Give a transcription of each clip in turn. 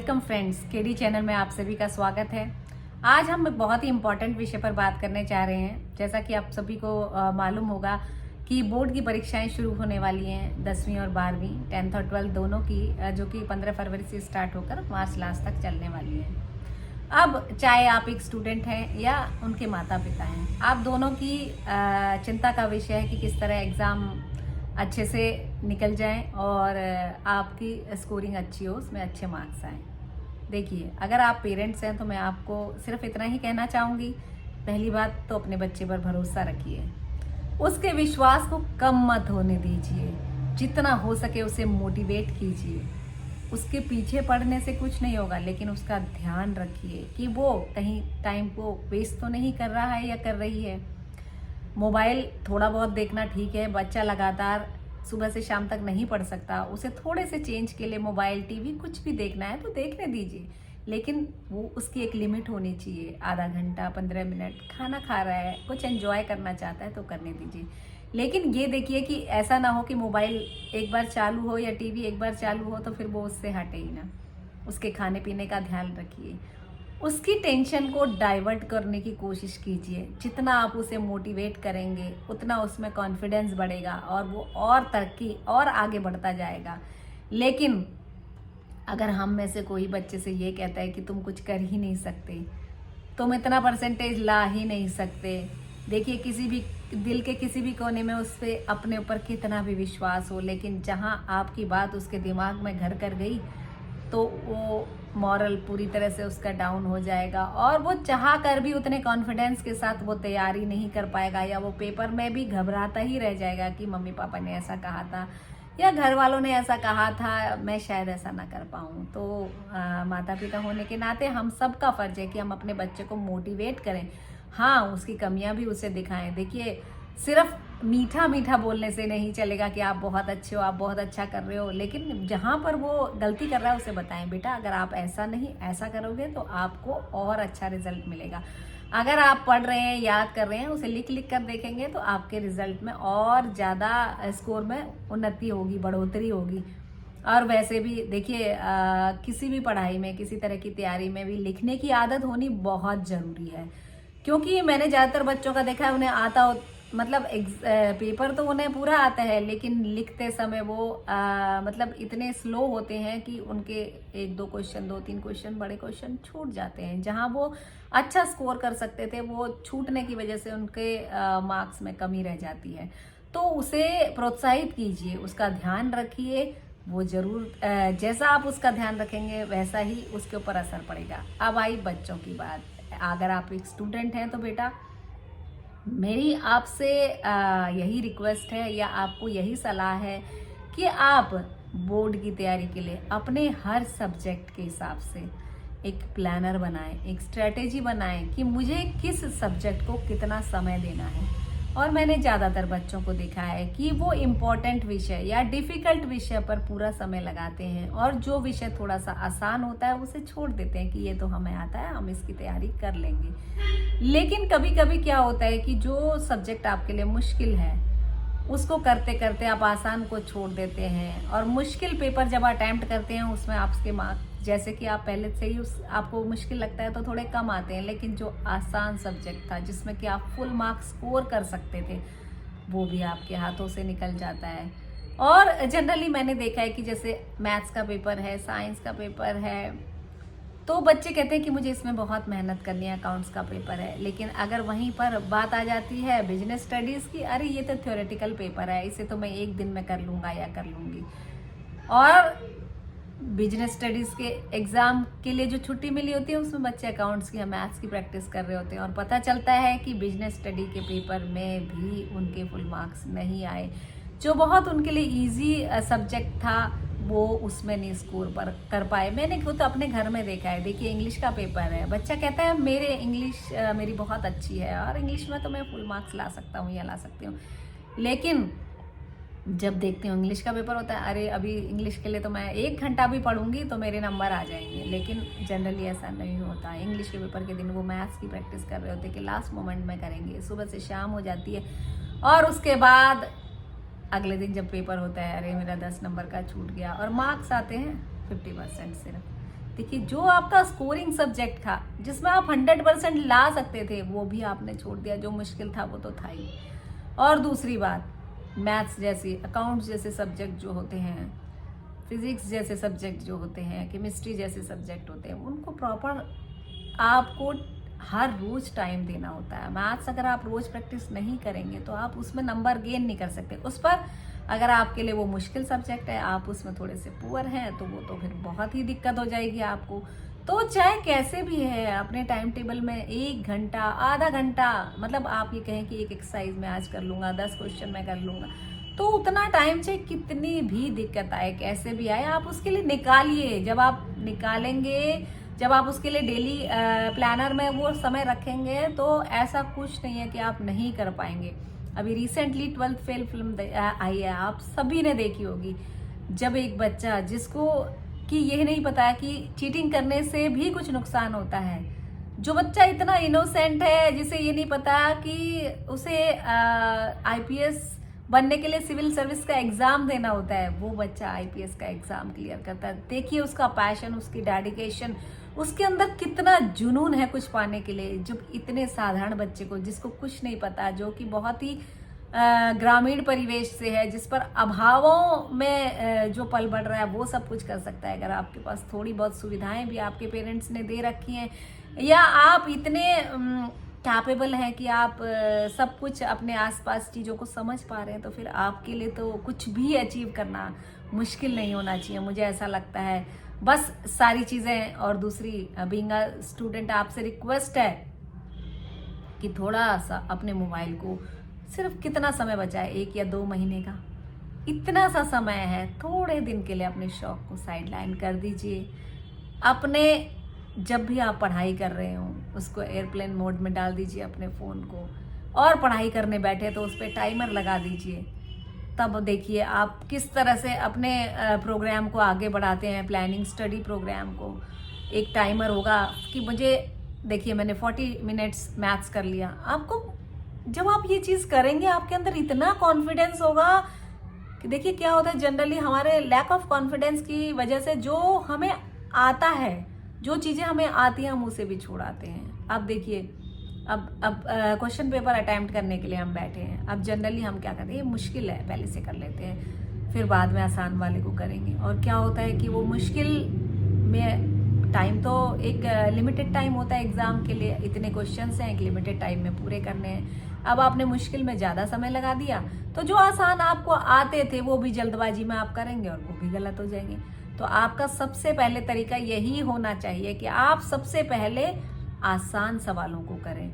Welcome friends, KD channel में आप सभी का स्वागत है। आज हम एक बहुत ही इम्पोर्टेंट विषय पर बात करने जा रहे हैं। जैसा कि आप सभी को मालूम होगा कि बोर्ड की परीक्षाएं शुरू होने वाली हैं, 10वीं और 12वीं, 10th और 12th दोनों की, जो कि 15 फरवरी से स्टार्ट होकर मार्च लास्ट तक चलने वाली है। अब चाहे आप एक स्टूडेंट हैं या उनके माता पिता हैं, आप दोनों की चिंता का विषय है कि किस तरह एग्ज़ाम अच्छे से निकल जाएं और आपकी स्कोरिंग अच्छी हो, उसमें अच्छे मार्क्स आएँ। देखिए, अगर आप पेरेंट्स हैं तो मैं आपको सिर्फ इतना ही कहना चाहूँगी। पहली बात तो अपने बच्चे पर भरोसा रखिए, उसके विश्वास को कम मत होने दीजिए, जितना हो सके उसे मोटिवेट कीजिए। उसके पीछे पड़ने से कुछ नहीं होगा, लेकिन उसका ध्यान रखिए कि वो कहीं टाइम को वेस्ट तो नहीं कर रहा है या कर रही है। मोबाइल थोड़ा बहुत देखना ठीक है, बच्चा लगातार सुबह से शाम तक नहीं पढ़ सकता, उसे थोड़े से चेंज के लिए मोबाइल टीवी कुछ भी देखना है तो देखने दीजिए, लेकिन वो उसकी एक लिमिट होनी चाहिए। आधा घंटा 15 मिनट खाना खा रहा है, कुछ एंजॉय करना चाहता है तो करने दीजिए। लेकिन ये देखिए कि ऐसा ना हो कि मोबाइल एक बार चालू हो या टीवी एक बार चालू हो तो फिर वो उससे हटे ही ना। उसके खाने पीने का ध्यान रखिए, उसकी टेंशन को डाइवर्ट करने की कोशिश कीजिए। जितना आप उसे मोटिवेट करेंगे उतना उसमें कॉन्फिडेंस बढ़ेगा और वो और तरक्की और आगे बढ़ता जाएगा। लेकिन अगर हम में से कोई बच्चे से ये कहता है कि तुम कुछ कर ही नहीं सकते, तुम इतना परसेंटेज ला ही नहीं सकते, देखिए किसी भी दिल के किसी भी कोने में उस पर अपने ऊपर कितना भी विश्वास हो, लेकिन जहाँ आपकी बात उसके दिमाग में घर कर गई तो वो मॉरल पूरी तरह से उसका डाउन हो जाएगा और वो चाह कर भी उतने कॉन्फिडेंस के साथ वो तैयारी नहीं कर पाएगा, या वो पेपर में भी घबराता ही रह जाएगा कि मम्मी पापा ने ऐसा कहा था या घर वालों ने ऐसा कहा था, मैं शायद ऐसा ना कर पाऊँ। तो माता पिता होने के नाते हम सबका फर्ज है कि हम अपने बच्चे को मोटिवेट करें। हाँ, उसकी कमियां भी उसे दिखाएं। देखिए, सिर्फ मीठा मीठा बोलने से नहीं चलेगा कि आप बहुत अच्छे हो, आप बहुत अच्छा कर रहे हो, लेकिन जहाँ पर वो गलती कर रहा है उसे बताएं, बेटा अगर आप ऐसा नहीं ऐसा करोगे तो आपको और अच्छा रिजल्ट मिलेगा। अगर आप पढ़ रहे हैं, याद कर रहे हैं, उसे लिख लिख कर देखेंगे तो आपके रिजल्ट में और ज़्यादा स्कोर में उन्नति होगी, बढ़ोतरी होगी। और वैसे भी देखिए, किसी भी पढ़ाई में, किसी तरह की तैयारी में भी लिखने की आदत होनी बहुत ज़रूरी है, क्योंकि मैंने ज़्यादातर बच्चों का देखा है उन्हें आता हो, मतलब पेपर तो उन्हें पूरा आता है, लेकिन लिखते समय वो मतलब इतने स्लो होते हैं कि उनके एक दो क्वेश्चन, 2-3 क्वेश्चन, बड़े क्वेश्चन छूट जाते हैं। जहां वो अच्छा स्कोर कर सकते थे, वो छूटने की वजह से उनके मार्क्स में कमी रह जाती है। तो उसे प्रोत्साहित कीजिए, उसका ध्यान रखिए। वो जरूर जैसा आप उसका ध्यान रखेंगे वैसा ही उसके ऊपर असर पड़ेगा। अब आई बच्चों की बात। अगर आप एक स्टूडेंट हैं तो बेटा, मेरी आपसे यही रिक्वेस्ट है या आपको यही सलाह है कि आप बोर्ड की तैयारी के लिए अपने हर सब्जेक्ट के हिसाब से एक प्लानर बनाएं, एक स्ट्रेटेजी बनाएं कि मुझे किस सब्जेक्ट को कितना समय देना है। और मैंने ज़्यादातर बच्चों को देखा है कि वो इम्पोर्टेंट विषय या डिफ़िकल्ट विषय पर पूरा समय लगाते हैं और जो विषय थोड़ा सा आसान होता है उसे छोड़ देते हैं कि ये तो हमें आता है, हम इसकी तैयारी कर लेंगे। लेकिन कभी कभी क्या होता है कि जो सब्जेक्ट आपके लिए मुश्किल है उसको करते करते आप आसान को छोड़ देते हैं, और मुश्किल पेपर जब अटैम्प्ट करते हैं उसमें आपके मार्क्स, जैसे कि आप पहले से ही आपको मुश्किल लगता है तो थोड़े कम आते हैं, लेकिन जो आसान सब्जेक्ट था जिसमें कि आप फुल मार्क्स स्कोर कर सकते थे वो भी आपके हाथों से निकल जाता है। और जनरली मैंने देखा है कि जैसे मैथ्स का पेपर है, साइंस का पेपर है, तो बच्चे कहते हैं कि मुझे इसमें बहुत मेहनत करनी है, अकाउंट्स का पेपर है, लेकिन अगर वहीं पर बात आ जाती है बिजनेस स्टडीज़ की, अरे ये तो थ्योरेटिकल पेपर है, इसे तो मैं एक दिन में कर लूँगा या कर लूँगी। और बिजनेस स्टडीज़ के एग्ज़ाम के लिए जो छुट्टी मिली होती है उसमें बच्चे अकाउंट्स की या मैथ्स की प्रैक्टिस कर रहे होते हैं, और पता चलता है कि बिजनेस स्टडी के पेपर में भी उनके फुल मार्क्स नहीं आए। जो बहुत उनके लिए इजी सब्जेक्ट था वो उसमें नहीं स्कोर पर कर पाए। मैंने खुद अपने घर में देखा है। देखिए, इंग्लिश का पेपर है, बच्चा कहता है मेरे इंग्लिश मेरी बहुत अच्छी है और इंग्लिश में तो मैं फुल मार्क्स ला सकता हूँ या ला सकती हूँ, लेकिन जब देखती हूँ इंग्लिश का पेपर होता है, अरे अभी इंग्लिश के लिए तो मैं 1 घंटा भी पढ़ूंगी तो मेरे नंबर आ जाएंगे। लेकिन जनरली ऐसा नहीं होता। इंग्लिश के पेपर के दिन वो मैथ्स की प्रैक्टिस कर रहे होते कि लास्ट मोमेंट में करेंगे, सुबह से शाम हो जाती है, और उसके बाद अगले दिन जब पेपर होता है, अरे मेरा 10 नंबर का छूट गया, और मार्क्स आते हैं 50% सिर्फ। देखिए जो आपका स्कोरिंग सब्जेक्ट था, जिसमें आप 100% ला सकते थे, वो भी आपने छोड़ दिया। जो मुश्किल था वो तो था ही। और दूसरी बात, मैथ्स जैसी, अकाउंट्स जैसे सब्जेक्ट जो होते हैं, फिजिक्स जैसे सब्जेक्ट जो होते हैं, केमिस्ट्री जैसे सब्जेक्ट होते हैं, उनको प्रॉपर आपको हर रोज टाइम देना होता है। मैथ्स अगर आप रोज प्रैक्टिस नहीं करेंगे तो आप उसमें नंबर गेन नहीं कर सकते। उस पर अगर आपके लिए वो मुश्किल सब्जेक्ट है, आप उसमें थोड़े से पुअर हैं, तो वो तो फिर बहुत ही दिक्कत हो जाएगी आपको। तो चाहे कैसे भी है, अपने टाइम टेबल में 1 घंटा, आधा घंटा, मतलब आप ये कहें कि एक एक्सरसाइज में आज कर लूंगा, 10 क्वेश्चन में कर लूंगा, तो उतना टाइम चाहे कितनी भी दिक्कत आए, कैसे भी आए, आप उसके लिए निकालिए। जब आप निकालेंगे, जब आप उसके लिए डेली प्लानर में वो समय रखेंगे, तो ऐसा कुछ नहीं है कि आप नहीं कर पाएंगे। अभी रिसेंटली 12th फेल फिल्म आई है, आप सभी ने देखी होगी। जब एक बच्चा जिसको कि यह नहीं पता कि चीटिंग करने से भी कुछ नुकसान होता है, जो बच्चा इतना इनोसेंट है, जिसे ये नहीं पता कि उसे आईपीएस बनने के लिए सिविल सर्विस का एग्जाम देना होता है, वो बच्चा आईपीएस का एग्जाम क्लियर करता है। देखिए उसका पैशन, उसकी डेडिकेशन, उसके अंदर कितना जुनून है कुछ पाने के लिए। जब इतने साधारण बच्चे को, जिसको कुछ नहीं पता, जो कि बहुत ही ग्रामीण परिवेश से है, जिस पर अभावों में जो पल बढ़ रहा है, वो सब कुछ कर सकता है। अगर आपके पास थोड़ी बहुत सुविधाएं भी आपके पेरेंट्स ने दे रखी हैं, या आप इतने कैपेबल हैं कि आप सब कुछ अपने आसपास चीज़ों को समझ पा रहे हैं, तो फिर आपके लिए तो कुछ भी अचीव करना मुश्किल नहीं होना चाहिए, मुझे ऐसा लगता है। बस सारी चीज़ें, और दूसरी बीइंग अ स्टूडेंट आपसे रिक्वेस्ट है कि थोड़ा सा अपने मोबाइल को, सिर्फ कितना समय बचा है, 1 या 2 महीने का, इतना सा समय है, थोड़े दिन के लिए अपने शौक को साइडलाइन कर दीजिए। अपने जब भी आप पढ़ाई कर रहे हो, उसको एयरप्लेन मोड में डाल दीजिए अपने फ़ोन को, और पढ़ाई करने बैठे तो उस पर टाइमर लगा दीजिए। तब देखिए आप किस तरह से अपने प्रोग्राम को आगे बढ़ाते हैं, प्लानिंग स्टडी प्रोग्राम को। एक टाइमर होगा कि मुझे, देखिए मैंने 40 मिनट्स मैथ्स कर लिया। आपको जब आप ये चीज़ करेंगे, आपके अंदर इतना कॉन्फिडेंस होगा कि देखिए क्या होता है, जनरली हमारे लैक ऑफ कॉन्फिडेंस की वजह से जो हमें आता है, जो चीज़ें हमें आती हैं, हम उसे भी छोड़ाते हैं। अब देखिए, अब क्वेश्चन पेपर अटेम्प्ट करने के लिए हम बैठे हैं। अब जनरली हम क्या करते हैं, ये मुश्किल है, पहले से कर लेते हैं, फिर बाद में आसान वाले को करेंगे। और क्या होता है कि वो मुश्किल में टाइम, तो एक लिमिटेड टाइम होता है एग्जाम के लिए, इतने क्वेश्चंस हैं, एक लिमिटेड टाइम में पूरे करने हैं। अब आपने मुश्किल में ज़्यादा समय लगा दिया, तो जो आसान आपको आते थे वो भी जल्दबाजी में आप करेंगे, और वो भी गलत हो जाएंगे। तो आपका सबसे पहले तरीका यही होना चाहिए कि आप सबसे पहले आसान सवालों को करें।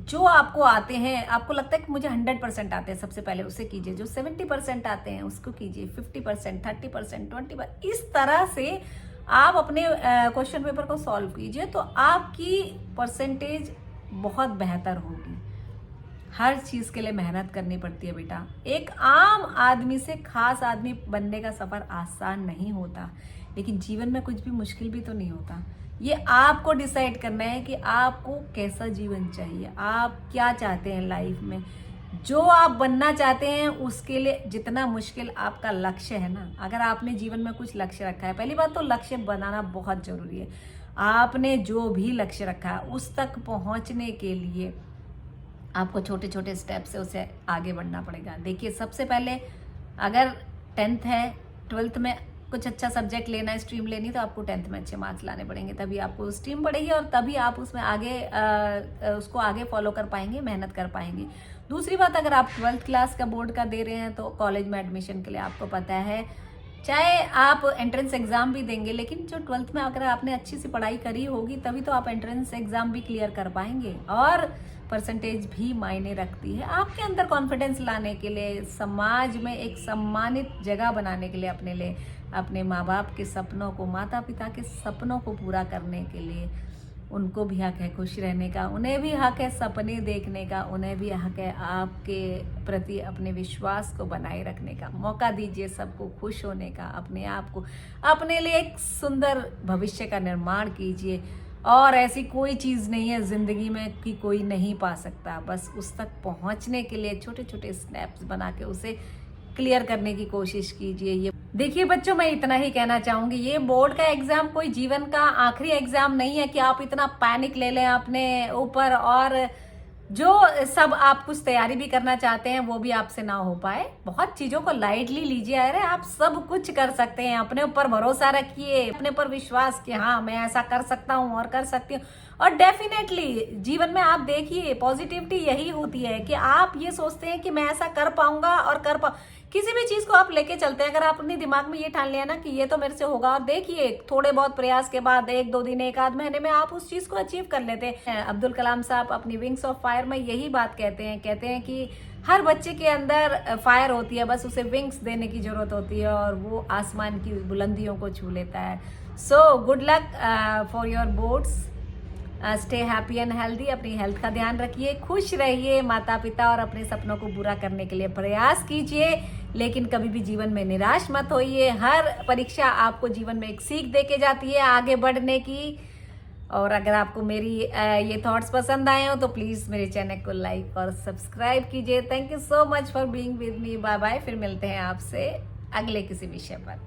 जो आपको आते हैं, आपको लगता है कि मुझे 100% आते हैं, सबसे पहले उसे कीजिए। जो 70% आते हैं उसको कीजिए, 50%, 30%, 20%, इस तरह से आप अपने क्वेश्चन पेपर को सॉल्व कीजिए, तो आपकी परसेंटेज बहुत बेहतर होगी। हर चीज़ के लिए मेहनत करनी पड़ती है बेटा। एक आम आदमी से खास आदमी बनने का सफ़र आसान नहीं होता, लेकिन जीवन में कुछ भी मुश्किल भी तो नहीं होता। ये आपको डिसाइड करना है कि आपको कैसा जीवन चाहिए, आप क्या चाहते हैं लाइफ में। जो आप बनना चाहते हैं उसके लिए जितना मुश्किल आपका लक्ष्य है ना, अगर आपने जीवन में कुछ लक्ष्य रखा है, पहली बात तो लक्ष्य बनाना बहुत ज़रूरी है। आपने जो भी लक्ष्य रखा है उस तक पहुंचने के लिए आपको छोटे छोटे स्टेप से उसे आगे बढ़ना पड़ेगा। देखिए सबसे पहले अगर 10th है, 12th में कुछ अच्छा सब्जेक्ट लेना है, स्ट्रीम लेनी, तो आपको 10th में अच्छे मार्क्स लाने पड़ेंगे, तभी आपको स्ट्रीम पड़ेगी और तभी आप उसमें आगे उसको आगे फॉलो कर पाएंगे, मेहनत कर पाएंगे। दूसरी बात, अगर आप 12th क्लास का बोर्ड का दे रहे हैं तो कॉलेज में एडमिशन के लिए आपको पता है, चाहे आप एंट्रेंस एग्जाम भी देंगे, लेकिन जो 12th में अगर आपने अच्छी सी पढ़ाई करी होगी तभी तो आप एंट्रेंस एग्जाम भी क्लियर कर पाएंगे। और परसेंटेज भी मायने रखती है आपके अंदर कॉन्फिडेंस लाने के लिए, समाज में एक सम्मानित जगह बनाने के लिए, अपने लिए, अपने माँ बाप के सपनों को, माता पिता के सपनों को पूरा करने के लिए। उनको भी हक है खुश रहने का, उन्हें भी हक है सपने देखने का, उन्हें भी हक है आपके प्रति अपने विश्वास को बनाए रखने का। मौका दीजिए सबको खुश होने का, अपने आप को, अपने लिए एक सुंदर भविष्य का निर्माण कीजिए। और ऐसी कोई चीज़ नहीं है ज़िंदगी में कि कोई नहीं पा सकता, बस उस तक पहुंचने के लिए छोटे छोटे स्टेप्स बना के उसे क्लियर करने की कोशिश कीजिए। ये देखिए बच्चों, मैं इतना ही कहना चाहूंगी, ये बोर्ड का एग्जाम कोई जीवन का आखिरी एग्जाम नहीं है कि आप इतना पैनिक ले लें अपने ऊपर और जो सब आप कुछ तैयारी भी करना चाहते हैं वो भी आपसे ना हो पाए। बहुत चीजों को लाइटली लीजिए। अरे आप सब कुछ कर सकते हैं, अपने ऊपर भरोसा रखिए, अपने ऊपर विश्वास कि हाँ मैं ऐसा कर सकता हूँ और कर सकती हूँ। और डेफिनेटली जीवन में आप देखिए पॉजिटिविटी यही होती है कि आप ये सोचते हैं कि मैं ऐसा कर पाऊंगा और कर पाऊँ। किसी भी चीज को आप लेके चलते हैं, अगर आप अपने दिमाग में ये ठान लिया ना कि ये तो मेरे से होगा, और देखिए थोड़े बहुत प्रयास के बाद 1-2 दिन 1 आध महीने में आप उस चीज को अचीव कर लेते हैं। अब्दुल कलाम साहब अपनी विंग्स ऑफ फायर में यही बात कहते हैं कि हर बच्चे के अंदर फायर होती है, बस उसे विंग्स देने की जरूरत होती है और वो आसमान की बुलंदियों को छू लेता है। So good luck for your boards. Stay happy and healthy. अपनी हेल्थ का ध्यान रखिए, खुश रहिए, माता पिता और अपने सपनों को पूरा करने के लिए प्रयास कीजिए, लेकिन कभी भी जीवन में निराश मत होइए। हर परीक्षा आपको जीवन में एक सीख दे के जाती है आगे बढ़ने की। और अगर आपको मेरी ये थॉट्स पसंद आए हो तो प्लीज़ मेरे चैनल को लाइक और सब्सक्राइब कीजिए। Thank you so much for being with me. Bye bye. फिर मिलते हैं आपसे अगले किसी विषय पर।